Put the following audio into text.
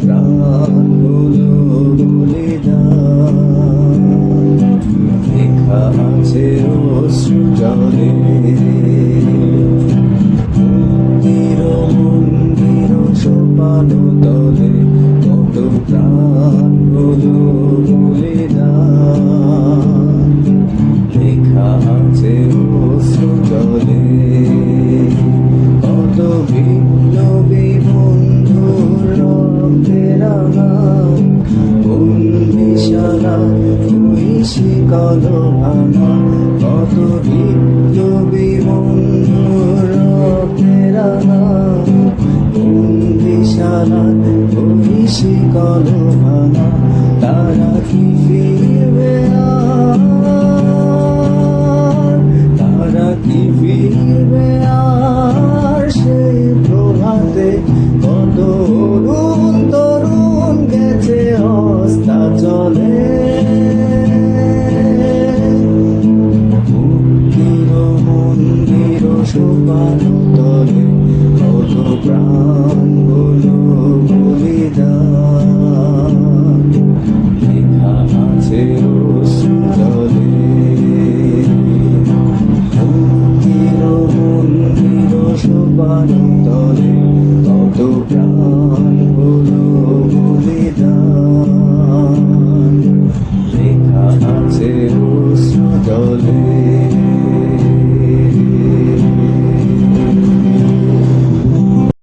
প্রাণগুলো বলিদান লেখা আছে অশ্রু জলে। মন্দির মন্দির সোপান তলে কত প্রাণগুলো বলিদান লেখা আছে অশ্রু জলে। কত বিপ্লবী বন্ধুর রক্তের আঘাত বন্দিশালা ঐশী কলভাঙা। কত বিপ্লবী বন্ধুর রক্তের আঘাত বন্দিশালা ঐশী কলভাঙা। তারা কি ফিরবে আর, তারা কি ফিরবে আর?